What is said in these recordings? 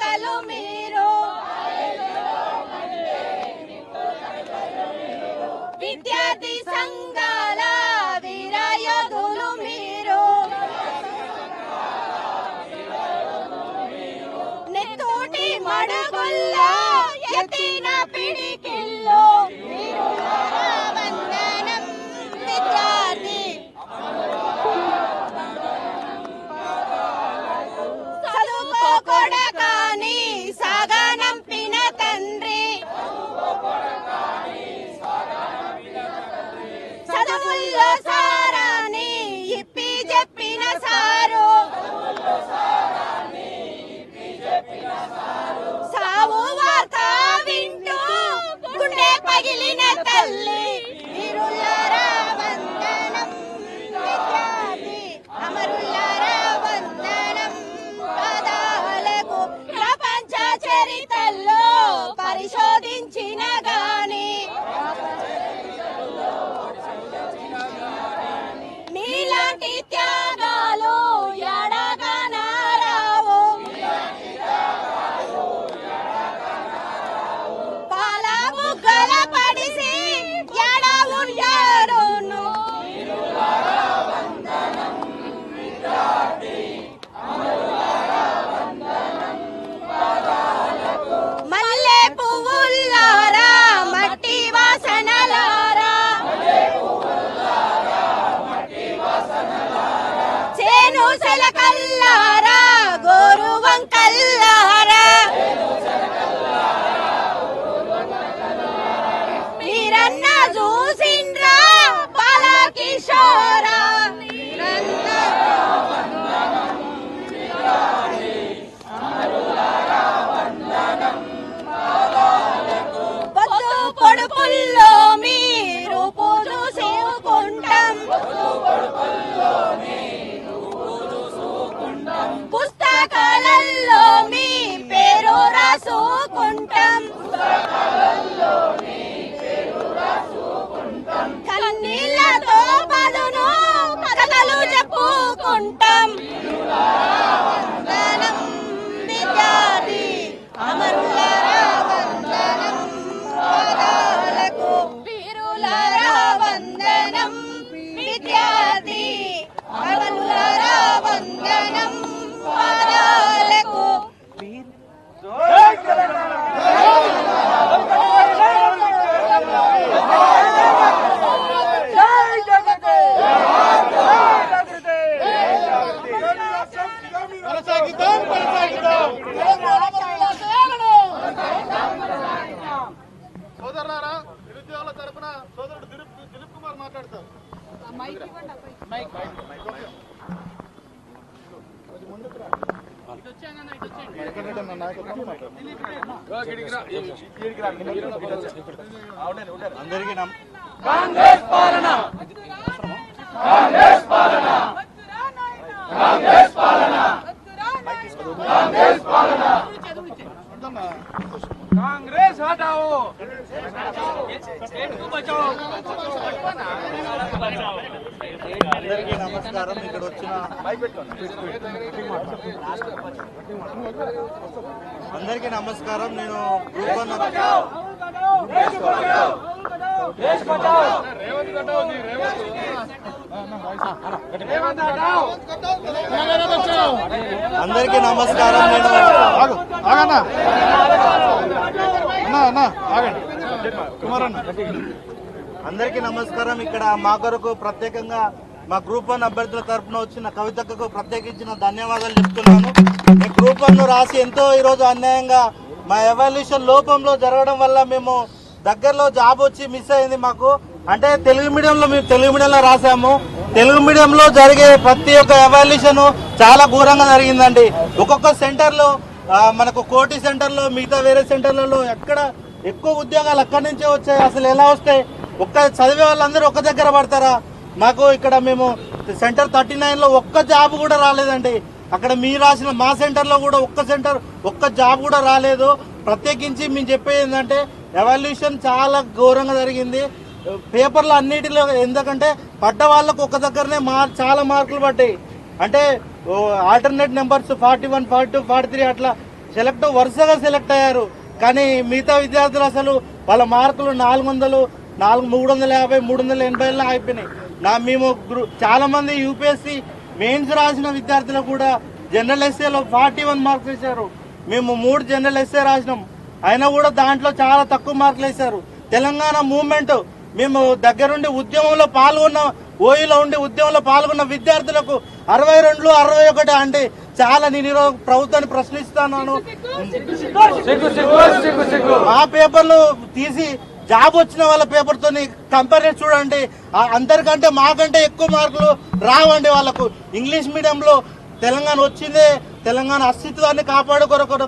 సైనికులు మీరు, విద్యార్థి సంఘాల వీరయోధులు మీరు, నెత్తోటి మడుగుల్లో ఎత్తిన పిడికిల్లో వందనం విద్యార్థి. చదువుకోకూడకాని సాగనంపిన తండ్రి, చదువుల్లో సారాన్ని ఇప్పి చెప్పిన సారు, సావు వార్త వింటూ గుండె పగిలిన తల్లి, వీరులారా వందనం విద్యార్థి, అమరులారా వందనం పదాలకు. ప్రపంచ చరిత్రలో పరిశోధించిన గాని మీలాంటి త్యాగాలు ఎడగనారావు, పాల బుగ్గల పడిసి ఎడ ఉంటాడును. మల్లె పువ్వులారా మట్టి వాసనలారా, చేను సెలకల్లారా గోరు వంకల్లారా, మీరన్న చూసిండ్రా బాల కిషోరా, పొద్దు పొడుపుల్లో మీరు పూజు సేవుకుంటాం, పుస్తకాలలో మీ పేరు రాసుకుంటాం, కన్నీళ్లతో పదును కథలు చెప్పుకుంటాం. వందనం విద్యార్థి, అమరులారా వందనం పదాలకు, వీరులారా వందనం విద్యార్థి, అమరులారా వందనం పదాలకు. సోదరులారా, నిరుద్యోగుల తరపున సోదరుడు దిలీప్ కుమార్ మాట్లాడతారు. అందరికీ కాంగ్రెస్ పాలన, కాంగ్రెస్ పాలన, కాంగ్రెస్ పాలన, కాంగ్రెస్ పాలన, కాంగ్రెస్ హటాओ, అందరికీ నమస్కారం. ఇక్కడ వచ్చిన అందరికీ నమస్కారం. నేను గ్రూప్ 1 అందరికీ నమస్కారం. నేను అందరికీ నమస్కారం. ఇక్కడ మా కొరకు ప్రత్యేకంగా మా గ్రూప్ 1 అభ్యర్థుల తరఫున వచ్చిన కవితకు ప్రత్యేకించిన ధన్యవాదాలు చెప్తున్నాను. ఈ గ్రూప్ 1 రాసి ఎంతో ఈరోజు అన్యాయంగా మా ఎవాల్యూషన్ లోపంలో జరగడం వల్ల మేము దగ్గరలో జాబ్ వచ్చి మిస్ అయింది మాకు. అంటే తెలుగు మీడియంలో రాసాము. తెలుగు మీడియంలో జరిగే ప్రతి ఒక్క ఎవాల్యూషన్ చాలా ఘోరంగా జరిగిందండి. ఒక్కొక్క సెంటర్లో మనకు కోటి సెంటర్లో, మిగతా వేరే సెంటర్లలో ఎక్కడ ఎక్కువ ఉద్యోగాలు అక్కడి నుంచే వచ్చాయి. అసలు ఎలా వస్తాయి? చదివే వాళ్ళందరూ ఒక్క దగ్గర పడతారా? మాకు ఇక్కడ మేము సెంటర్ 39లో ఒక్క జాబ్ కూడా రాలేదండి. అక్కడ మీరు రాసిన మా సెంటర్లో కూడా ఒక్క జాబ్ కూడా రాలేదు. ప్రత్యేకించి మేము చెప్పేది ఏంటంటే ఎవాల్యూషన్ చాలా ఘోరంగా జరిగింది. పేపర్లు అన్నిటిలో ఎందుకంటే పడ్డ వాళ్ళకు ఒక దగ్గరనే చాలా మార్కులు పడ్డాయి. అంటే ఆల్టర్నేట్ నెంబర్స్ 41, 42, 43 అట్లా వరుసగా సెలెక్ట్ అయ్యారు. కానీ మిగతా విద్యార్థులు అసలు వాళ్ళ మార్కులు 400, 350, 380 అయిపోయినాయి. మేము చాలా మంది యూపీఎస్సీ మెయిన్స్ రాసిన విద్యార్థులు కూడా జనరల్ ఎస్ఏలో 41 మార్క్స్ వేశారు. మేము 3 జనరల్ ఎస్ఏ రాసినాం, అయినా కూడా దాంట్లో చాలా తక్కువ మార్కులు వేశారు. తెలంగాణ మూవ్మెంట్ మేము దగ్గరుండి ఉద్యమంలో పాల్గొన్న, ఓయూలో ఉండి ఉద్యమంలో పాల్గొన్న విద్యార్థులకు 62, 61 అంటే చాలా. నేను ఈరోజు ప్రభుత్వాన్ని ప్రశ్నిస్తున్నాను. మా పేపర్లు తీసి జాబ్ వచ్చిన వాళ్ళ పేపర్ తోని కంపేర్ చేసి చూడండి, అందరికంటే మాకంటే ఎక్కువ మార్కులు రావండి వాళ్ళకు. ఇంగ్లీష్ మీడియంలో తెలంగాణ వచ్చిందే తెలంగాణ అస్తిత్వాన్ని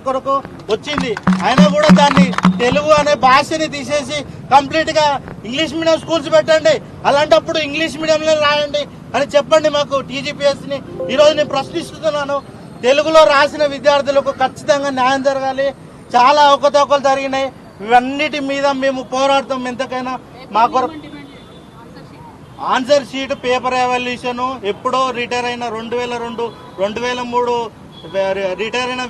కొరకు వచ్చింది, అయినా కూడా దాన్ని తెలుగు అనే భాషని తీసేసి కంప్లీట్ గా ఇంగ్లీష్ మీడియం స్కూల్స్ పెట్టండి, అలాంటప్పుడు ఇంగ్లీష్ మీడియంలో రాయండి అని చెప్పండి మాకు టీజీపీఎస్ ని. ఈరోజు నేను ప్రశ్నిస్తున్నాను, తెలుగులో రాసిన విద్యార్థులకు ఖచ్చితంగా న్యాయం జరగాలి. చాలా అవకతవకలు జరిగినాయి, ఇవన్నిటి మీద మేము పోరాడతాం ఎంతకైనా. మా కొరకు ఆన్సర్ షీట్, పేపర్ ఎవాల్యూషన్ ఎప్పుడో రిటైర్ అయిన 2002, 2003 రిటైర్ అయిన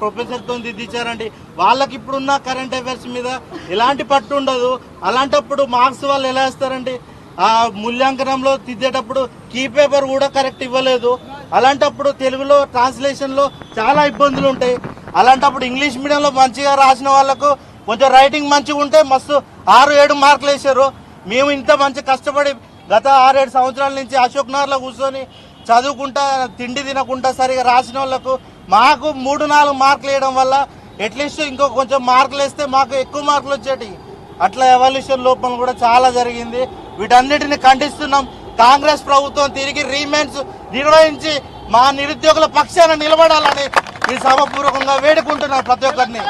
ప్రొఫెసర్తో దిద్దించారండి. వాళ్ళకి ఇప్పుడున్న కరెంట్ అఫైర్స్ మీద ఎలాంటి పట్టు ఉండదు. అలాంటప్పుడు మార్క్స్ వాళ్ళు ఎలా వేస్తారండి? ఆ మూల్యాంకనంలో దిద్దేటప్పుడు కీ పేపర్ కూడా కరెక్ట్ ఇవ్వలేదు. అలాంటప్పుడు తెలుగులో ట్రాన్స్లేషన్ లో చాలా ఇబ్బందులు ఉంటాయి. అలాంటప్పుడు ఇంగ్లీష్ మీడియంలో మంచిగా రాసిన వాళ్ళకు కొంచెం రైటింగ్ మంచిగా ఉంటే మస్తు 6-7 మార్కులు వేసారు. మేము ఇంత మంచి కష్టపడి గత 6-7 సంవత్సరాల నుంచి అశోక్ నగర్ లో కూర్చొని చదువుకుంటా, తిండి తినకుండా సరిగా రాసిన వాళ్ళకు మాకు 3-4 మార్కులు వేయడం వల్ల అట్లీస్ట్ ఇంకో కొంచెం మార్కులు వేస్తే మాకు ఎక్కువ మార్కులు వచ్చేటి. అట్లా ఎవాల్యూషన్ లోపం కూడా చాలా జరిగింది. వీటన్నిటిని ఖండిస్తున్నాం. కాంగ్రెస్ ప్రభుత్వం తిరిగి రీమెన్స్ నిర్వహించి మా నిరుద్యోగుల పక్షాన నిలబడాలని ఈ సభపూర్వకంగా వేడుకుంటున్నాం ప్రతి ఒక్కరిని.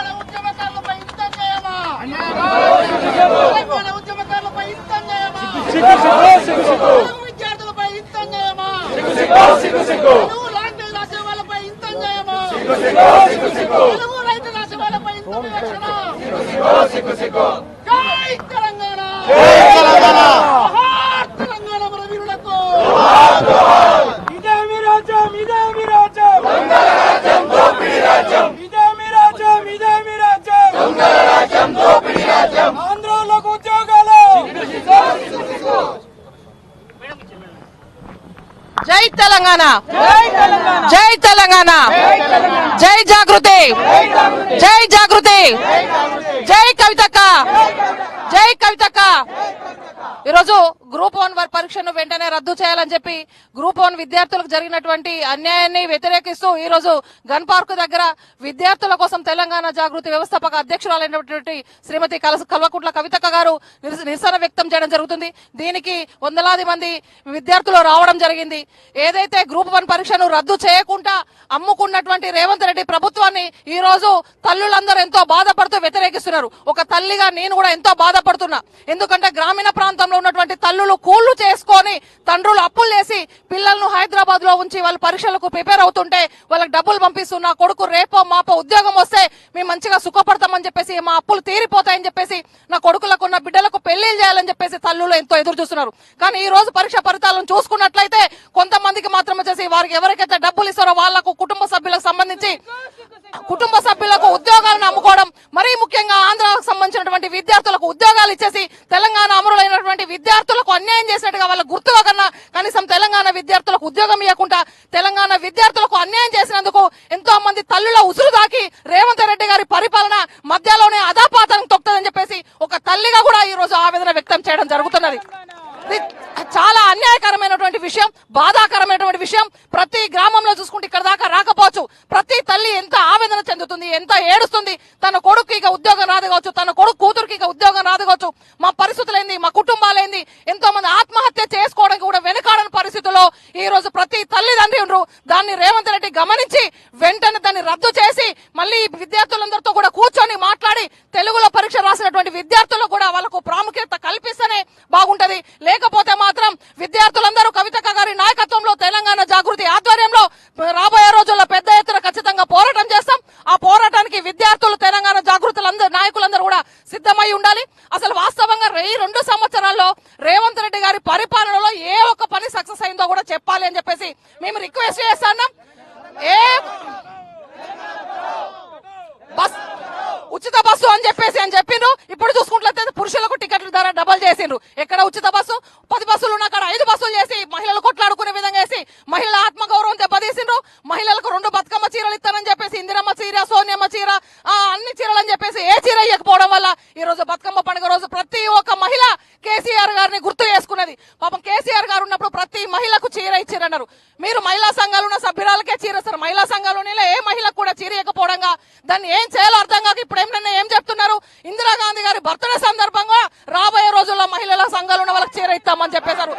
జై తెలంగాణ, జై తెలంగాణ, జై జాగృతి, జై జాగృతి, జై కవితక్క, జై కవితక్క. ఈరోజు గ్రూప్ 1 పరీక్షను వెంటనే రద్దు చేయాలని చెప్పి గ్రూప్ 1 విద్యార్థులకు జరిగినటువంటి అన్యాయాన్ని వ్యతిరేకిస్తూ ఈ రోజు గన్ పార్క్ దగ్గర విద్యార్థుల కోసం తెలంగాణ జాగృతి వ్యవస్థాపక అధ్యక్షురాలైనటువంటి శ్రీమతి కల్వకుంట్ల కవితక్క గారు నిరసన వ్యక్తం చేయడం జరుగుతుంది. దీనికి వందలాది మంది విద్యార్థులు రావడం జరిగింది. ఏదైతే గ్రూప్ 1 పరీక్షను రద్దు చేయకుండా అమ్ముకున్నటువంటి రేవంత్ రెడ్డి ప్రభుత్వాన్ని ఈ రోజు తల్లులందరూ ఎంతో బాధపడుతూ వ్యతిరేకిస్తున్నారు. ఒక తల్లిగా నేను కూడా ఎంతో బాధపడుతున్నా. ఎందుకంటే గ్రామీణ ప్రాంతంలో ఉన్నటువంటి తల్లులు కూళ్లు చేసుకొని తండ్రులు అప్పులు చేసి పిల్లలను హైదరాబాద్ లో ఉంచి వాళ్ళు పరీక్షలకు ప్రిపేర్ అవుతుంటే వాళ్ళకి డబ్బులు పంపిస్తున్నా, కొడుకు రేపో మాపో ఉద్యోగం వస్తే మేము మంచిగా సుఖపడతామని చెప్పేసి, మా అప్పులు తీరిపోతాయని చెప్పేసి, నా కొడుకులకు ఉన్న బిడ్డలకు పెళ్లిళ్ళు చేయాలని చెప్పేసి తల్లులు ఎంతో ఎదురు చూస్తున్నారు. కానీ ఈ రోజు పరీక్ష ఫలితాలను చూసుకున్నట్లయితే కొంతమందికి మాత్రం వచ్చేసి వారికి ఎవరికైతే డబ్బులు ఇస్తారో వాళ్లకు కుటుంబ సభ్యులకు సంబంధించి కుటుంబ సభ్యులకు ఉద్యోగాలను అమ్ముకోవడం, మరీ ముఖ్యంగా ఆంధ్రాకు సంబంధించినటువంటి విద్యార్థులకు ఉద్యోగాలు ఇచ్చేసి తెలంగాణ అమరులైనటువంటి విద్యార్థులకు అన్యాయం చేసినట్టుగా వాళ్ళ గుర్తుగా కన్నా కనీసం తెలంగాణ విద్యార్థులకు ఉద్యోగం ఇవ్వకుండా తెలంగాణ విద్యార్థులకు అన్యాయం చేసినందుకు ఎంతో మంది తల్లుల ఉసురు దాకి రేవంత్ రెడ్డి గారి పరిపాలన మధ్యలోనే అధాపాతం తొక్కుతుందని చెప్పేసి ఒక తల్లిగా కూడా ఈ రోజు ఆవేదన వ్యక్తం చేయడం జరుగుతున్నది. చాలా అన్యాయకరమైనటువంటి విషయం, బాధాకరమైనటువంటి విషయం. ప్రతి గ్రామంలో చూసుకుంటే ఇక్కడ దాకా రాకపోవచ్చు. ప్రతి తల్లి ఎంత ఆవేదన చెందుతుంది, ఎంత ఏడుస్తుంది. తన కొడుకు ఇక ఉద్యోగం రాదు కావచ్చు, తన కొడుకు కూతురికి ఇక ఉద్యోగం రాదు కావచ్చు. మా పరిస్థితులేంది, మా కుటుంబాలేంది, ఎంతో మంది ఆత్మహత్య చేసుకోవడానికి కూడా వెనుకాడని పరిస్థితుల్లో ఈ రోజు ప్రతి తల్లిదండ్రి ఉండరు. దాన్ని రేవంత్ రెడ్డి గమనించి వెంటనే దాన్ని రద్దు చేసి మళ్ళీ విద్యార్థులందరితో కూడా కూర్చొని మాట్లాడి తెలుగులో పరీక్ష రాసినటువంటి విద్యార్థులు కూడా వాళ్ళకు ప్రాముఖ్యత కల్పిస్తేనే బాగుంటది. లేకపోతే మాత్రం విద్యార్థులందరూ కవితక్క గారి నాయకత్వంలో తెలంగాణ జాగృతి ఆధ్వర్యంలో రాబోయే రోజుల్లో పెద్ద ఎత్తున ఖచ్చితంగా పోరాటం చేస్తాం. ఆ పోరాటానికి విద్యార్థులు, తెలంగాణ జాగృతులందరూ, నాయకులందరూ కూడా సిద్ధమై ఉండాలి. అసలు వాస్తవంగా 2 సంవత్సరాల్లో రేవంత్ రెడ్డి గారి పరిపాలనలో ఏ ఒక్క పని సక్సెస్ అయిందో కూడా చెప్పాలి అని చెప్పేసి మేము రిక్వెస్ట్ చేస్తున్నాం. డబల్ చేసిండ్రు. ఎక్కడ ఉచిత బస్సు 10 బస్సులు ఉన్న అక్కడ 5 బస్సులు చేసి మహిళలు కొట్లాడుకునే విధంగా వేసి మహిళల ఆత్మగౌరవం దెబ్బతీసిండ్రు. మహిళలకు 2 బతుకమ్మ చీరలు ఇస్తానని చెప్పేసి ఇందిరమ్మ చీర, సోనియమ్మ చీర, అన్ని చీరలు అని చెప్పేసి ఏ చీర ఇవ్వకపోవడం వల్ల ఈ రోజు బతుకమ్మ పండుగ రోజు ప్రతి ఒక్క మహిళ కేసీఆర్ గారిని గుర్తు చేసుకున్నది. పాపం కేసీఆర్ గారు ఉన్నప్పుడు ప్రతి మహిళకు చీర ఇచ్చిరన్నారు. మీరు మహిళా సంఘాలు ఉన్న సభ్యురాలకే చీర ఇస్తారు. మహిళా సంఘాలు ఏ మహిళకు కూడా చీర ఇవ్వకపోవడంగా దాన్ని ఏం చేయాలో అర్థం కాక ఇప్పుడు ఏం చెప్తున్నారు, ఇందిరాగాంధీ గారి బర్త్డే సందర్భంగా రాబోయే రోజుల్లో మహిళల సంఘాలు ఉన్న వాళ్ళకి చీర ఇస్తామని చెప్పేశారు.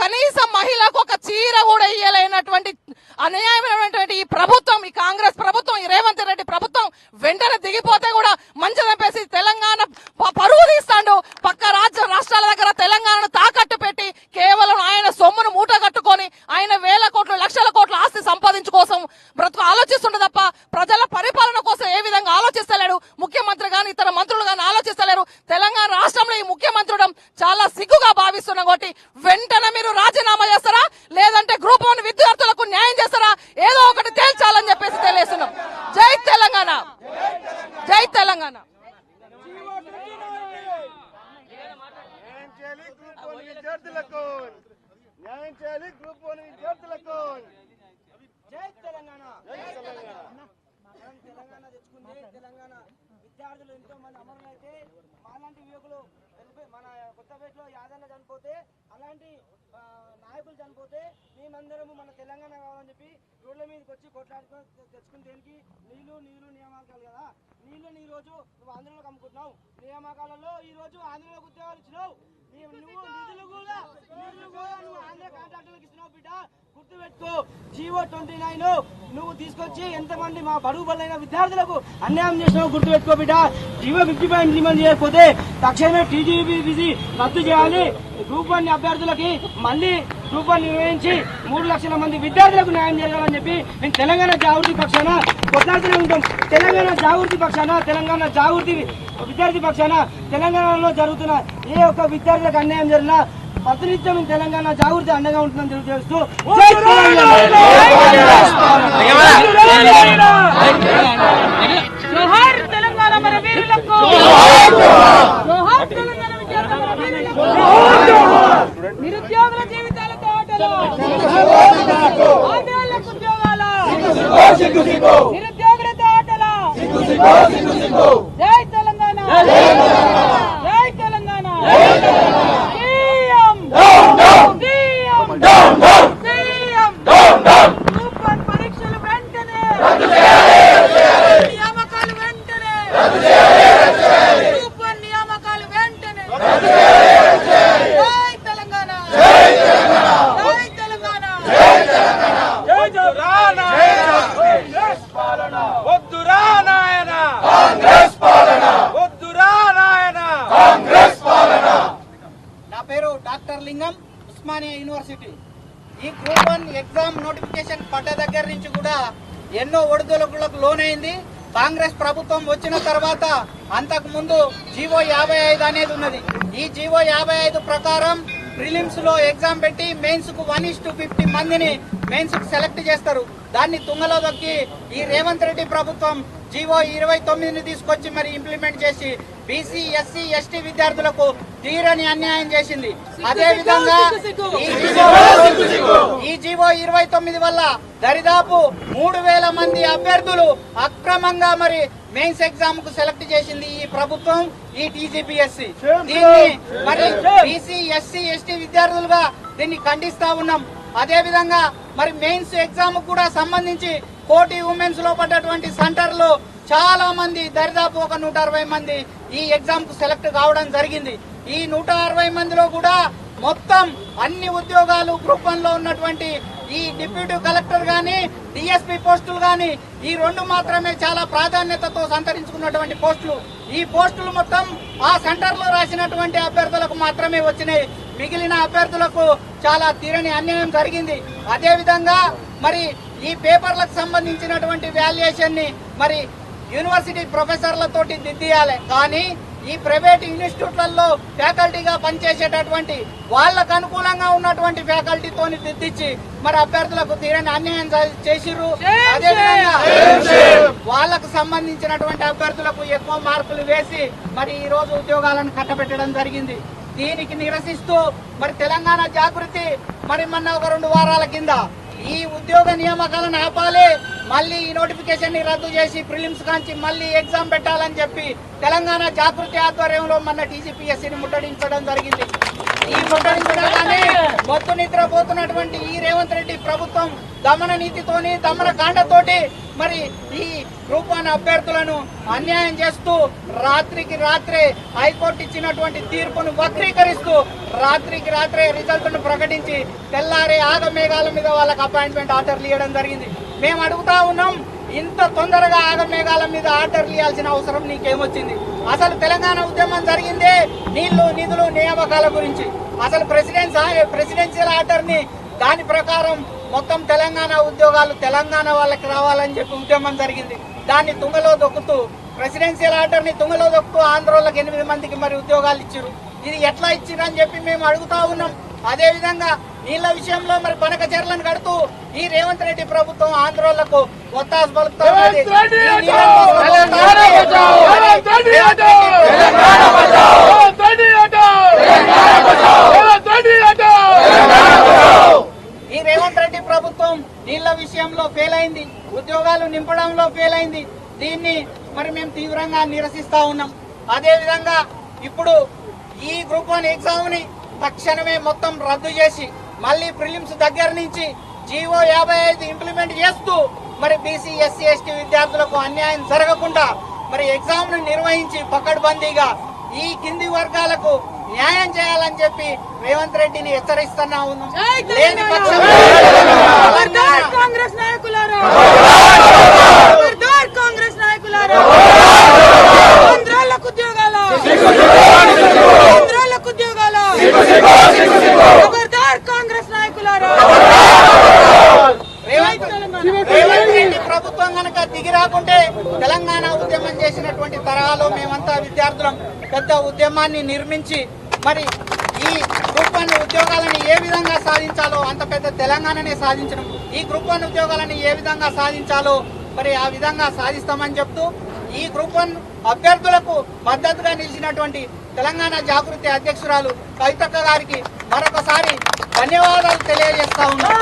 కనీసం మహిళకు ఒక చీర కూడా ఇయ్యలేనటువంటి అన్యాయమైనటువంటి ఈ ప్రభుత్వం, ఈ కాంగ్రెస్ ప్రభుత్వం, ఈ రేవంత్ రెడ్డి ప్రభుత్వం వెంటనే దిగిపోతే కూడా మంచిదనిపేసి తెలంగాణ పరువు తీస్తాడు. పక్క రాష్ట్రాల దగ్గర తెలంగాణను తాకట్టు పెట్టి కేవలం ఆయన సొమ్మును మూట కట్టుకొని ఆయన వేల కోట్లు, లక్షల కోట్ల ఆస్తి సంపాదించుకోసం బ్రతుకు ఆలోచిస్తుండే తప్ప ప్రజల పరిపాలన కోసం ఏ విధంగా ఆలోచిస్తలేడు. ముఖ్యమంత్రి గాని ఇతర మంత్రులు గాని ఆలోచిస్తలేరు. తెలంగాణ రాష్ట్రంలో ఈ ముఖ్యమంత్రి చాలా సిగ్గుగా భావిస్తున్నా. కాబట్టి వెంటనే మీరు రాజీనామా చేస్తారా, లేదంటే గ్రూప్ 1 విద్యార్థులకు న్యాయం చేస్తారా, ఏదో ఒకటి తేల్చాలని చెప్పేసి తెలియజేస్తున్నాం. జై తెలంగాణ, జై తెలంగాణ. న్యాయం చేయాలి గ్రూప్ 1 విద్యార్థులకు. జై తెలంగాణ. మనం తెలంగాణ తెచ్చుకుంది. తెలంగాణ విద్యార్థులు ఎంతో మంది అమరులైతే అలాంటి యువకులు మన కొత్తపేటలో యాదన్న చనిపోతే, అలాంటి నాయకులు చనిపోతే మేమందరము మన తెలంగాణ కావాలని చెప్పి రోడ్ల మీదకి వచ్చి కొట్లాడుకొని తెచ్చుకుని దేనికి నీళ్లు నియామకాలు కదా. నీళ్ళని ఈ రోజు నువ్వు ఆంధ్రలోకి అమ్ముకుంటున్నావు. నియామకాలలో ఈ రోజు ఆంధ్రలోకి ఉద్యోగాలు ఇచ్చినావు. నువ్వు నిధులు కూడా నువ్వు ఆంధ్ర కాంట్రాక్టర్లకు ఇస్తున్నావు బిడ్డ. గుర్తుపెట్టుకో, జీవో 29 నువ్వు తీసుకొచ్చి ఎంతమంది మా బడుగు బలైన విద్యార్థులకు అన్యాయం చేసినావు. గుర్తుపెట్టుకో బిడ్డ. జీవో 50 ఇంప్లిమెంట్ చేయకపోతే తక్షణమే టీజీపీసీ రద్దు చేయాలి. గ్రూప్ 1 అభ్యర్థులకి మళ్ళీ గ్రూప్ 1 నిర్వహించి 3 లక్షల మంది విద్యార్థులకు న్యాయం జరగాలని చెప్పి మేము తెలంగాణ జాగృతి పక్షాన కొట్లాడుతూనే ఉంటాం. తెలంగాణ జాగృతి పక్షాన, తెలంగాణ జాగృతి విద్యార్థి పక్షాన తెలంగాణలో జరుగుతున్న ఏ ఒక్క విద్యార్థులకు అన్యాయం జరిగినా ప్రతినిత్యం తెలంగాణ జాగృతి అండగా ఉంటుందని తెలియజేస్తూ జోహార్ తెలంగాణ మన వీరులకు, జోహార్ తెలంగాణ విద్యార్థుల మన వీరులకు, నిరుద్యోగుల జీవితాలతో ఆటలు, ఆందోళనకు ఉద్యోగాల, నిరుద్యోగులతో ఆటల. జై తెలంగాణ, జై తెలంగాణ. గ్రూప్ 1 పరీక్షలు వెంటనే, నియామకాలు వెంటనే, గ్రూప్ 1 నియామకాలు వెంటనే. జై తెలంగాణ, జై తెలంగాణ. నా పేరు డాక్టర్ లింగం, ఉస్మానియా యూనివర్సిటీ. ఈ గ్రూప్ 1 ఎగ్జామ్ నోటిఫికేషన్ పడ్డ దగ్గర నుంచి కూడా ఎన్నో ఒడిదుడుకులకు లోనైంది. కాంగ్రెస్ ప్రభుత్వం వచ్చిన తర్వాత అంతకు ముందు జీవో 55 అనేది ఉన్నది. ఈ జీవో 55 ప్రకారం ప్రిలిమ్స్ లో ఎగ్జామ్ పెట్టి మెయిన్స్ కు 1:50 మందిని మెయిన్స్ కు సెలెక్ట్ చేస్తారు. దాన్ని తుంగలో దొక్కి ఈ రేవంత్ రెడ్డి ప్రభుత్వం జీవో 29ని తీసుకొచ్చి మరి ఇంప్లిమెంట్ చేసి బీసీ, ఎస్సీ, ఎస్టీ విద్యార్థులకు తీరని అన్యాయం చేసింది. అదే విధంగా ఈ జీవో 29 వల్ల దరిదాపు 3000 మంది అభ్యర్థులు అక్రమంగా మరి మెయిన్స్ ఎగ్జామ్ కు సెలెక్ట్ చేసింది ఈ ప్రభుత్వం, ఈ టీజీపీఎస్సీ. దీన్ని మరి బీసీ, ఎస్సీ, ఎస్టీ విద్యార్థులుగా దీన్ని ఖండిస్తా ఉన్నాం. అదే విధంగా మరి మెయిన్స్ ఎగ్జామ్ కూడా సంబంధించి కోటి ఉమెన్స్ లో పడ్డటువంటి సెంటర్లు చాలా మంది దరిదాపు ఒక 160 మంది ఈ ఎగ్జామ్ కు సెలెక్ట్ కావడం జరిగింది. ఈ 160 మందిలో కూడా మొత్తం అన్ని ఉద్యోగాలు గ్రూప్ 1 లో ఉన్నటువంటి ఈ డిప్యూటీ కలెక్టర్ గాని, డిఎస్పీ పోస్టులు గాని ఈ 2 మాత్రమే చాలా ప్రాధాన్యతతో సంతరించుకున్నటువంటి పోస్టులు. ఈ పోస్టులు మొత్తం ఆ సెంటర్ లో రాసినటువంటి అభ్యర్థులకు మాత్రమే వచ్చినాయి. మిగిలిన అభ్యర్థులకు చాలా తీరని అన్యాయం జరిగింది. అదే విధంగా మరి ఈ పేపర్లకు సంబంధించినటువంటి వాల్యుయేషన్ ని మరి యూనివర్సిటీ ప్రొఫెసర్లతోటి దిద్దియాలి. కానీ ఈ ప్రైవేట్ ఇన్స్టిట్యూట్లలో ఫ్యాకల్టీగా పనిచేసేటటువంటి వాళ్ళకు అనుకూలంగా ఉన్నటువంటి ఫ్యాకల్టీతోని దిద్దించి మరి అభ్యర్థులకు తీరని అన్యాయం చేసిర్రు. అదేవిధంగా వాళ్ళకు సంబంధించినటువంటి అభ్యర్థులకు ఎక్కువ మార్కులు వేసి మరి ఈ రోజు ఉద్యోగాలను కట్టబెట్టడం జరిగింది. దీనికి నిరసిస్తూ మరి తెలంగాణ జాగృతి మరి మొన్న ఒక 2 వారాల కింద ఈ ఉద్యోగ నియామకాలను ఆపాలి, మళ్ళీ ఈ నోటిఫికేషన్ ని రద్దు చేసి ప్రిలిమ్స్ కాంచి మళ్ళీ ఎగ్జామ్ పెట్టాలని చెప్పి తెలంగాణ జాగృతి ఆధ్వర్యంలో మొన్న టీజీపీఎస్సీని ముట్టడించడం జరిగింది. ఈ ముట్టడించడాన్ని మొత్తు నిద్రపోతున్నటువంటి ఈ రేవంత్ రెడ్డి ప్రభుత్వం దమన నీతితోని దమన కాండతోటి మరి ఈ గ్రూప్ 1 అభ్యర్థులను అన్యాయం చేస్తూ రాత్రికి రాత్రే హైకోర్టు ఇచ్చినటువంటి తీర్పును వక్రీకరిస్తూ రాత్రికి రాత్రే రిజల్ట్ ను ప్రకటించి తెల్లారే ఆగమేఘాల మీద వాళ్ళకి అపాయింట్మెంట్ ఆర్డర్లు ఇవ్వడం జరిగింది. మేము అడుగుతా ఉన్నాం, ఇంత తొందరగా ఆగమేఘాల మీద ఆర్డర్లు ఇవ్వాల్సిన అవసరం నీకేమొచ్చింది? అసలు తెలంగాణ ఉద్యమం జరిగిందే నీళ్లు నిధులు నియామకాల గురించి. అసలు ప్రెసిడెన్షియల్ ఆర్డర్ ని దాని ప్రకారం మొత్తం తెలంగాణ ఉద్యోగాలు తెలంగాణ వాళ్ళకి రావాలని చెప్పి ఉద్యమం జరిగింది. దాన్ని తుంగలో దొక్కుతూ ప్రెసిడెన్షియల్ ఆర్డర్ ని తుంగలో దొక్కుతూ ఆంధ్రోళ్ళకి 8 మందికి మరి ఉద్యోగాలు ఇచ్చారు. ఇది ఎట్లా ఇచ్చిరని చెప్పి మేము అడుగుతా ఉన్నాం. అదే విధంగా నీళ్ల విషయంలో మరి పనక చెర్లను కడుతూ ఈ రేవంత్ రెడ్డి ప్రభుత్వం ఆంధ్రోళ్లకు ఒత్తాసు పలుకుతా ఉన్నది. ఈ రేవంత్ రెడ్డి ప్రభుత్వం నీళ్ల విషయంలో ఫెయిల్ అయింది, ఉద్యోగాలు నింపడంలో ఫెయిల్ అయింది. దీన్ని మరి మేము తీవ్రంగా నిరసిస్తా ఉన్నాం. అదే విధంగా ఇప్పుడు ఈ గ్రూప్ 1 ఎగ్జామ్ ని తక్షణమే మొత్తం రద్దు చేసి మళ్ళీ ప్రిలిమ్స్ దగ్గర నుంచి జీవో 55 ఇంప్లిమెంట్ చేస్తూ మరి బీసీ ఎస్సీ ఎస్టీ విద్యార్థులకు అన్యాయం జరగకుండా మరి ఎగ్జామ్ ను నిర్వహించి పకడ్బందీగా ఈ కింది వర్గాలకు న్యాయం చేయాలని చెప్పి రేవంత్ రెడ్డిని హెచ్చరిస్తున్నా ఉన్నాం. లేని పక్షంలో కాంగ్రెస్ నాయకులారా, కాంగ్రెస్ నాయకులారా, ఆంధ్రాలకు ఉద్యోగాల, ఆంధ్రాలకు ఉద్యోగాల, ఖబర్దార్ కాంగ్రెస్ నాయకులారా. రేవంత్ రెడ్డి ప్రభుత్వం కనుక దిగి రాకుంటే తెలంగాణ ఉద్యమం చేసినటువంటి తరహాలో మేమంతా విద్యార్థులం పెద్ద ఉద్యమాన్ని నిర్మించి మరి ఈ గ్రూప్ 1 ఉద్యోగాలను ఏ విధంగా సాధించాలో అంత పెద్ద తెలంగాణనే సాధించడం, ఈ గ్రూప్ 1 ఉద్యోగాలను ఏ విధంగా సాధించాలో మరి ఆ విధంగా సాధిస్తామని చెప్తూ ఈ గ్రూప్ 1 అభ్యర్థులకు మద్దతుగా నిలిచినటువంటి తెలంగాణ జాగృతి అధ్యక్షురాలు కవితక్క గారికి మరొకసారి ధన్యవాదాలు తెలియజేస్తా ఉన్నాం.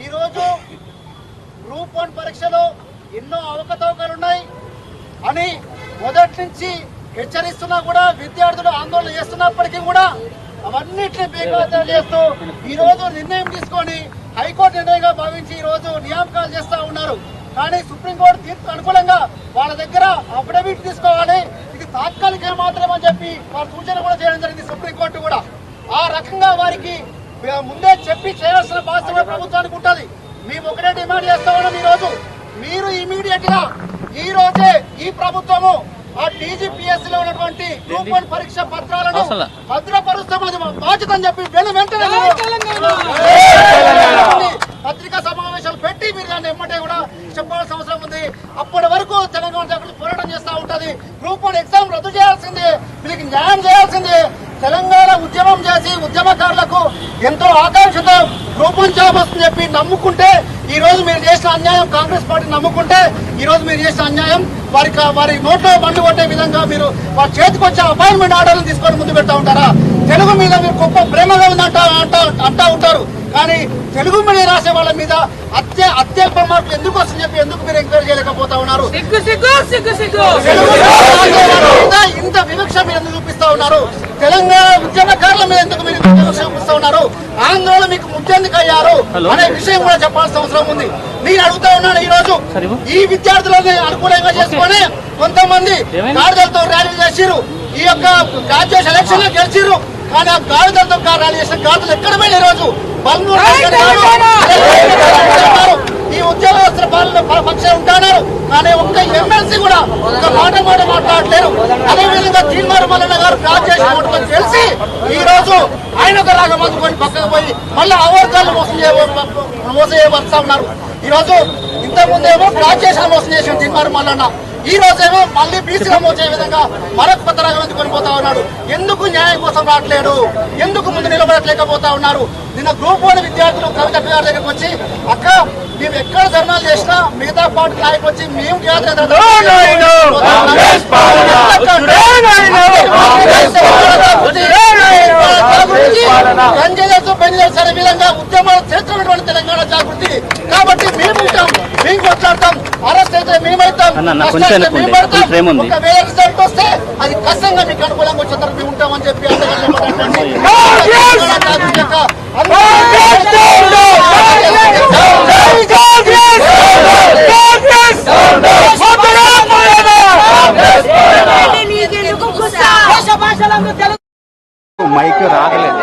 ఈ రోజు గ్రూప్ 1 పరీక్షలో ఎన్నో అవకతవకలున్నాయి అని మొదటి నుంచి హెచ్చరిస్తున్నా కూడా విద్యార్థులు ఆందోళన చేస్తున్నప్పటికీ కూడా అవన్నిటిని బేఖాతరు చేస్తూ ఈ రోజు నిర్ణయం తీసుకొని హైకోర్టు నిర్ణయంగా భావించి ఈ రోజు నియామకాలు చేస్తా ఉన్నారు. కానీ సుప్రీంకోర్టు తీర్పు అనుకూలంగా వాళ్ళ దగ్గర అఫిడవిట్ తీసుకోవాలి, ఇది తాత్కాలికంగా మాత్రమని చెప్పి వారు సూచన కూడా చేయడం జరిగింది. సుప్రీంకోర్టు కూడా ఆ రకంగా వారికి ముందే చెప్పి చేయాల్సిన బాధ్యత ప్రభుత్వానికి ఉంటుంది. మేము ఒకటే డిమాండ్ చేస్తా ఉన్నాం, ఈ రోజు మీరు ఇమీడియట్ గా ఈ రోజే ఈ ప్రభుత్వము ఆ టీజీపీఎస్సీ లో ఉన్నటువంటి గ్రూప్ 1 పరీక్ష పత్రాలను భద్రపరుస్తామని బాధ్యత అని చెప్పి వెంటనే పత్రికా సమావేశాలు పెట్టి మీరు దాన్ని ఎమ్మటే కూడా చెప్పాల్సిన అవసరం ఉంది. అప్పటి వరకు తెలంగాణ జాగృతి పోరాటం చేస్తూ ఉంటుంది. గ్రూప్ 1 ఎగ్జామ్ రద్దు చేయాల్సిందే, మీకు న్యాయం చేయాల్సిందే. తెలంగాణ ఉద్యమం చేసి ఉద్యమకారులకు ఎంతో ఆకాంక్షతో గ్రూప్ 1 జాబ్ వస్తుందని చెప్పి నమ్ముకుంటే ఈ రోజు మీరు చేసిన అన్యాయం, కాంగ్రెస్ పార్టీ నమ్ముకుంటే ఈ రోజు మీరు చేసిన అన్యాయం వారి నోట్లో బండ్లు కొట్టే విధంగా మీరు వారి చేతికి వచ్చే అపాయింట్మెంట్ ఆర్డర్లు తీసుకొని ముందు పెడతా ఉంటారా? తెలుగు మీద మీరు గొప్ప ప్రేమగా అంటా ఉంటారు, కానీ తెలుగు మీడియం రాసే వాళ్ళ మీద అత్యల్ప మార్కులు ఎందుకు వస్తుందని చెప్పి ఎందుకు మీరు ఎంకరేజ్ చేయలేకపోతా ఉన్నారు? ఇంత వివక్ష మీరు ఎందుకు చూపిస్తా ఉన్నారు? తెలంగాణ ఉద్యమకారుల మీద ఎందుకు మీరు వివక్ష చూపిస్తా ఉన్నారు? ఆందోళన మీకు ముద్దెందుకు అయ్యారు అనే విషయం కూడా చెప్పాల్సిన అవసరం ఉంది. నేను అడుగుతా ఉన్నాను, ఈ రోజు ఈ విద్యార్థులని అనుకూలంగా చేసుకొని కొంతమంది గాడిదలతో ర్యాలీలు చేసిరు, ఈ యొక్క గ్రాడ్యుయేషన్ ఎలక్షన్ లో గెలిచిర్రు. కానీ ఆ గాడిదలతో ర్యాలీ చేసిన గాడిదలు ఎక్కడ పోయిన ఈరోజు ఈ ఉద్యోగస్తుల పాలన పక్షం ఉంటున్నారు. కానీ ఒక్క ఎమ్మెల్సీ కూడా ఒక మాట మాట్లాడలేరు. అదేవిధంగా తీన్మారు మల్లన్న గారు గ్రాడ్యుయేషన్ ఓటుకొని తెలిసి ఈ రోజు ఆయన ఒక రాగ మందు కొని పక్కకు పోయి మళ్ళీ అవర్గాలు మోసం చేయవలసా ఉన్నారు. ఈ రోజు ఇంతకుముందేమో గ్రాడ్యుయేషన్ మోసం చేసిన తీన్మారు మల్లన్న, ఈ రోజేమో మళ్ళీ బీసీలో మోసే విధంగా మరొక కొత్త రాగమంది కొనిపోతా ఉన్నాడు. ఎందుకు న్యాయం కోసం రావట్లేడు? ఎందుకు ముందు నిలబడలేకపోతా ఉన్నారు? నిన్న గ్రూప్ 1 విద్యార్థులు కవిత గారి దగ్గరకు వచ్చి, అక్క మేము ఎక్కడ ధర్నాలు చేసినా మిగతా పార్టీ నాయకులు వచ్చి మేము సరే విధంగా ఉద్యమాలు చేస్తున్నటువంటి తెలంగాణ జాగృతి. కాబట్టి మేము ఉంటాం, మేము కొట్లాడతాం. అరెస్ట్ అయితే మేమైతాం, ఒకవేళ రిజల్ట్ వస్తే అది కష్టంగా మీకు అనుకూలంగా వచ్చే తర్వాత మేము ఉంటామని చెప్పి మైక్ రాగలేదు.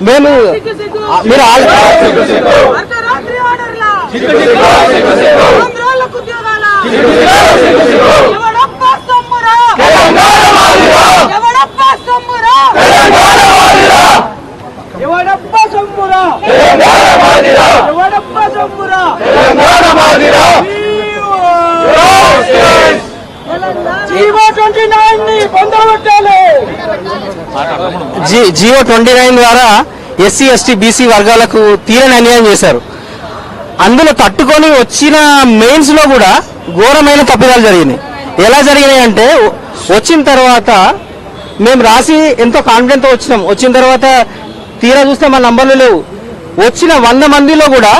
మేము మీరు అర్ధరాత్రి ఆర్డర్ల ఉద్యోగాల ఎవడప్ప సొమ్మురా, ఎవడప్ప సొమ్మురా, ఎవడప్ప సొమ్మురా, ఎవడప్ప సొమ్మురా. జీవో 29 పొందబట్టాలి. జియో 29 ద్వారా ఎస్సీ ఎస్టీ బీసీ వర్గాలకు తీరని అన్యాయం చేశారు. అందులో తట్టుకొని వచ్చిన మెయిన్స్ లో కూడా ఘోరమైన తప్పిదాలు జరిగినాయి. ఎలా జరిగినాయి అంటే, వచ్చిన తర్వాత మేము రాసి ఎంతో కాన్ఫిడెంట్ తో వచ్చిన తర్వాత తీరా చూస్తే మా నంబర్లు లేవు. వచ్చిన 100 మందిలో కూడా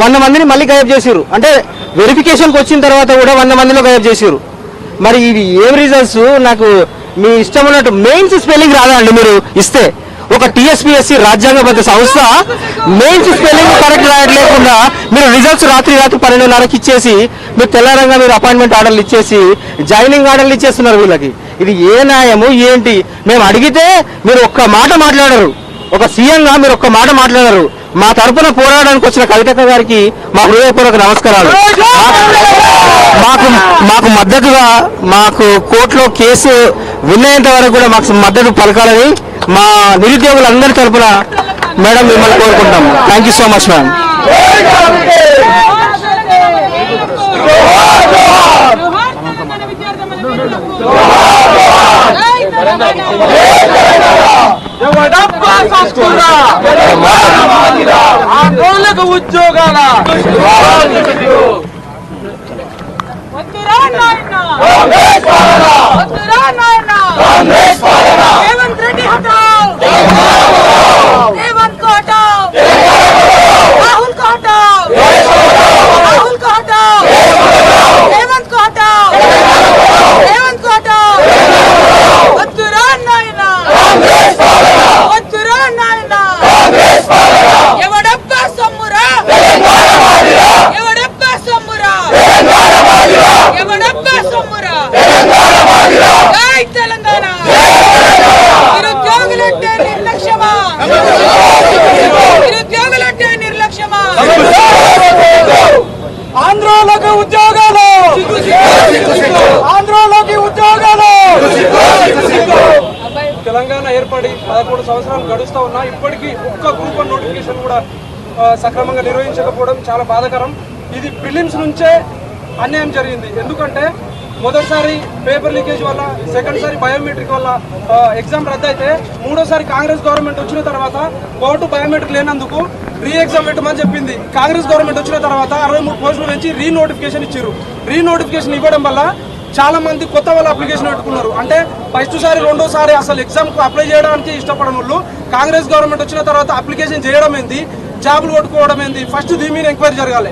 100 మందిని మళ్ళీ గాయబ్ చేసిరు. అంటే వెరిఫికేషన్కి వచ్చిన తర్వాత కూడా 100 మందిలో గాయబ్ చేసిరు. మరి ఇవి ఏం రిజల్ట్స్? నాకు మీ ఇష్టం ఉన్నట్టు మెయిన్స్ స్పెల్లింగ్ రాదా అండి? మీరు ఇస్తే ఒక టీఎస్పీఎస్సీ రాజ్యాంగబద్ధ సంస్థ మెయిన్స్ స్పెల్లింగ్ కరెక్ట్ రాయట్లేకుండా మీరు రిజల్ట్స్ రాత్రి 12:30కి ఇచ్చేసి మీరు తెల్లారంగా మీరు అపాయింట్మెంట్ ఆర్డర్లు ఇచ్చేసి జాయినింగ్ ఆర్డర్లు ఇచ్చేస్తున్నారు వీళ్ళకి. ఇది ఏ న్యాయము ఏంటి? మేము అడిగితే మీరు ఒక్క మాట మాట్లాడరు. ఒక సీఎంగా మీరు ఒక్క మాట మాట్లాడరు. మా తరపున పోరాడడానికి వచ్చిన కవితక్క గారికి మా హృదయపూర్వక నమస్కారాలు. మాకు మద్దతుగా మాకు కోర్టులో కేసు వినేంత వరకు కూడా మాకు మద్దతు పలకాలని మా నిరుద్యోగులందరి తరపున మేడం మిమ్మల్ని కోరుకుంటాము. Thank you so much ma'am. Telangana విద్యార్థుల జై తెలంగాణ ఎవడబ్బా సంస్కృత ఆందోళనకు ఉద్యోగాల వద్దురా నాయనా వద్దురా నాయనా రేవంత్ రెడ్డి హటాओ రేవంత్ को हटाओ राहुल को हटाओ राहुल को हटाओ రేవంత్ को हटाओ రేవంత్ को हटाओ వద్దురా నాయనా వద్దురా నాయనా ఎవడబ్బా సమ్మురా ఎవడబ్బా సమ్మురా ఎవడబ్బా సమ్మురా జై తెలంగాణ నిరుద్యోగులంటే నిర్లక్ష్యమా నిరుద్యోగులంటే నిర్లక్ష్యమా ఆంధ్రలోకి ఉద్యోగాలు ఆంధ్రలోకి ఉద్యోగాలు తెలంగాణ ఏర్పడి 11 సంవత్సరాలు గడుస్తూ ఉన్నా ఇప్పటికీ ఒక్క గ్రూప్ 1 నోటిఫికేషన్ కూడా సక్రమంగా నిర్వహించకపోవడం చాలా బాధాకరం. ఇది ప్రిలిమ్స్ నుంచే అన్యాయం జరిగింది. ఎందుకంటే మొదటిసారి పేపర్ లీకేజ్ వల్ల, సెకండ్ సారి బయోమెట్రిక్ వల్ల ఎగ్జామ్ రద్దయితే, మూడోసారి కాంగ్రెస్ గవర్నమెంట్ వచ్చిన తర్వాత కోర్టు బయోమెట్రిక్ లేనందుకు రీ ఎగ్జామ్ పెట్టమని చెప్పింది. కాంగ్రెస్ గవర్నమెంట్ వచ్చిన తర్వాత 63 పోస్టులు పెంచి రీ నోటిఫికేషన్ ఇచ్చారు. రీ నోటిఫికేషన్ ఇవ్వడం వల్ల చాలా మంది కొత్త వాళ్ళు అప్లికేషన్ పెట్టుకున్నారు. అంటే ఫస్ట్ సారి రెండోసారి అసలు ఎగ్జామ్ కు అప్లై చేయడానికి ఇష్టపడని వాళ్ళు కాంగ్రెస్ గవర్నమెంట్ వచ్చిన తర్వాత అప్లికేషన్ చేయడం ఏంది, జాబులు కొట్టుకోవడం ఏంది, ఫస్ట్ దీని మీద ఎంక్వైరీ జరగాలి.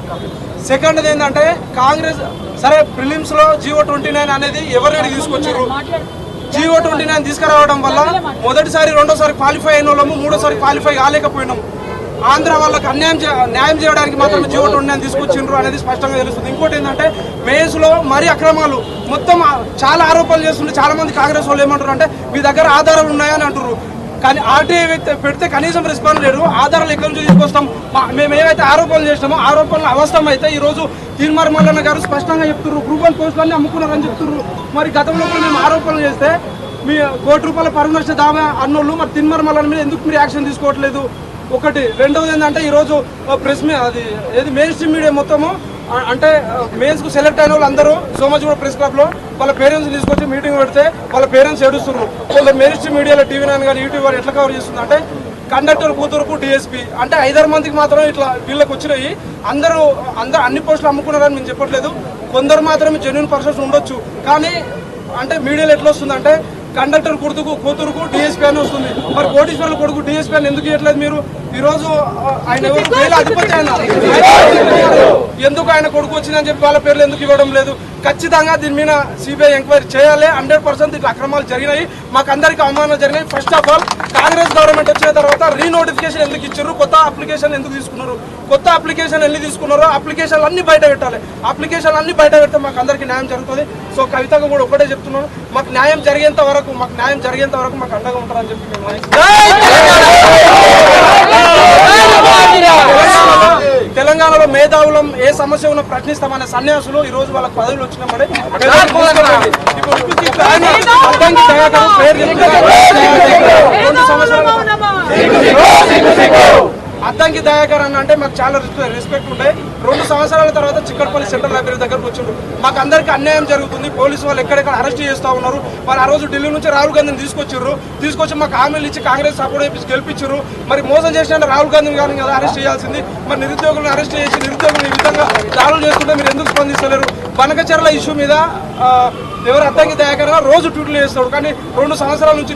సెకండ్ ఏంటంటే కాంగ్రెస్ సరే ప్రిలిమ్స్ లో GO-29 అనేది ఎవరిని తీసుకొచ్చారు. GO-29 తీసుకురావడం వల్ల మొదటిసారి రెండోసారి క్వాలిఫై అయిన వాళ్ళము, మూడోసారి క్వాలిఫై కాలేకపోయినాము. ఆంధ్ర వాళ్ళకి న్యాయం చేయడానికి మాత్రం GO-29 తీసుకొచ్చిండ్రు అనేది స్పష్టంగా తెలుస్తుంది. ఇంకోటి ఏంటంటే మెయిన్స్ లో మరీ అక్రమాలు మొత్తం చాలా ఆరోపణలు చేస్తుంటే చాలా మంది కాంగ్రెస్ వాళ్ళు ఏమంటారు అంటే మీ దగ్గర ఆధారాలు ఉన్నాయని అంటారు. కానీ ఆర్టీఐ పెడితే కనీసం రెస్పాన్స్ లేదు. ఆధారాలు ఎక్కడి నుంచి తీసుకొస్తాం? మేము ఏవైతే ఆరోపణలు చేసినామో ఆరోపణలు అవసరం అయితే ఈ రోజు తీన్మార్ మల్లన్న గారు స్పష్టంగా చెప్తున్నారు, గ్రూప్ 1 పోస్టులన్నీ అమ్ముకున్నారని చెప్తున్నారు. మరి గతంలో కూడా మేము ఆరోపణలు చేస్తే మీ ₹1 కోటి పరువు నష్ట దావా అన్నోళ్ళు మరి తీన్మార్ మల్లన్న మీద ఎందుకు మీరు యాక్షన్ తీసుకోవట్లేదు? ఒకటి. రెండవది ఏంటంటే ఈరోజు ప్రెస్ అది ఏది మెయిన్ స్ట్రీమ్ మీడియా మొత్తము అంటే మెయిన్స్ కు సెలెక్ట్ అయిన వాళ్ళు అందరూ సోమాజిగూడ ప్రెస్ క్లబ్ లో వాళ్ళ పేరెంట్స్ తీసుకొచ్చి మీటింగ్ పెడితే వాళ్ళ పేరెంట్స్ ఏడుస్తున్నారు. వాళ్ళ మెయిన్ స్ట్రీమ్ మీడియాలో TV9 కానీ యూట్యూబ్ కానీ ఎట్లా కవర్ చేస్తుంది అంటే కండక్టర్ కూతురుకు DSP అంటే 5 మందికి మాత్రం ఇట్లా వీళ్ళకి వచ్చినాయి. అందరూ అన్ని పోస్టులు అమ్ముకున్నారని మేము చెప్పట్లేదు. కొందరు మాత్రమే జెన్యూన్ పర్సన్స్ ఉండొచ్చు. కానీ అంటే మీడియాలో ఎట్లా వస్తుందంటే కండక్టర్ కూతురుకు DSP అని వస్తుంది. మరి కోటీశ్వరుల కొడుకు DSP అని ఎందుకు ఇవ్వట్లేదు మీరు? ఈ రోజు ఆయన అధిపతి ఎందుకు ఆయన కొడుకు వచ్చిందని చెప్పి వాళ్ళ పేర్లు ఎందుకు ఇవ్వడం లేదు? ఖచ్చితంగా దీని మీద CBI ఎంక్వైరీ చేయాలి. 100% ఇట్లా అక్రమాలు జరిగినాయి, మాకు అందరికీ అవమానాలు జరిగినాయి. First of all Congress government వచ్చిన తర్వాత రీ నోటిఫికేషన్ ఎందుకు ఇచ్చారు? కొత్త అప్లికేషన్ ఎందుకు తీసుకున్నారు? కొత్త అప్లికేషన్ ఎన్ని తీసుకున్నారో అప్లికేషన్లు అన్ని బయట పెట్టాలి. అప్లికేషన్లు అన్ని బయట పెడితే మాకు అందరికీ న్యాయం జరుగుతుంది. సో కవితకు కూడా ఒకటే చెప్తున్నాను, మాకు న్యాయం జరిగేంత వరకు మాకు అండగా ఉంటారని చెప్పి తెలంగాణలో మేధావులం ఏ సమస్య ఉన్నా ప్రశ్నిస్తామనే సన్యాసులు ఈ రోజు వాళ్ళకి పదవులు వచ్చినప్పుడే అద్దంకి దయాకర్ అన్న అంటే మాకు చాలా రెస్పెక్ట్ ఉంటాయి. 2 సంవత్సరాల తర్వాత చిక్కడపల్లి సెంట్రల్ లైబ్రరీ దగ్గరకు వచ్చిండు. మాకు అందరికీ అన్యాయం జరుగుతుంది. పోలీసు వాళ్ళు ఎక్కడెక్కడ అరెస్ట్ చేస్తూ ఉన్నారు. మరి ఆ రోజు ఢిల్లీ నుంచి రాహుల్ గాంధీని తీసుకొచ్చి మాకు హామీలు ఇచ్చి కాంగ్రెస్ సపోర్ట్ చేసి గెలిపించారు. మరి మోసం చేసిన రాహుల్ గాంధీ గారిని కదా అరెస్ట్ చేయాల్సింది. మరి నిరుద్యోగులను అరెస్ట్ చేసి నిరుద్యోగులు ఈ విధంగా దాడులు చేస్తుంటే మీరు ఎందుకు స్పందిస్తలేరు? బనకచెర్ల ఇష్యూ మీద ఎవరు అద్దంకి దయాకర్ రోజు ట్వీట్లు చేస్తాడు. కానీ 2 సంవత్సరాల నుంచి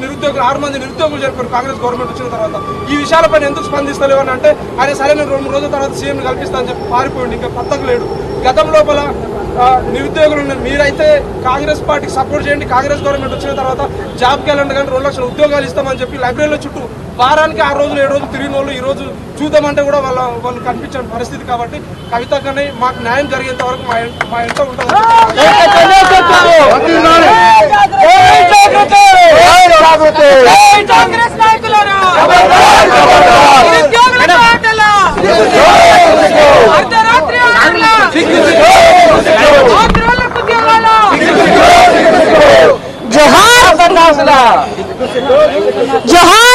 6 మంది నిరుద్యోగులు జరిపారు కాంగ్రెస్ గవర్నమెంట్ వచ్చిన తర్వాత. ఈ విషయాలపైన ఎందుకు స్పందిస్తలేవు అని అంటే ఆయన సరే నేను 2 రోజుల తర్వాత సీఎం కల్పిస్తా అని చెప్పి పారిపోయింది. ఇంకా పత్తకు లేడు. గతం లోపల నిరుద్యోగులు మీరైతే కాంగ్రెస్ పార్టీకి సపోర్ట్ చేయండి, కాంగ్రెస్ గవర్నమెంట్ వచ్చిన తర్వాత జాబ్కి వెళ్ళండి కానీ 2 లక్షల ఉద్యోగాలు ఇస్తామని చెప్పి లైబ్రరీలో చుట్టూ వారానికి 6 రోజులు 7 రోజులు తిరిగిన వాళ్ళు ఈ రోజు చూద్దామంటే కూడా వాళ్ళు కనిపించిన పరిస్థితి. కాబట్టి కవితకని మాకు న్యాయం జరిగేంత వరకు మా ఇంట్లో ఉంటుంది. जोहार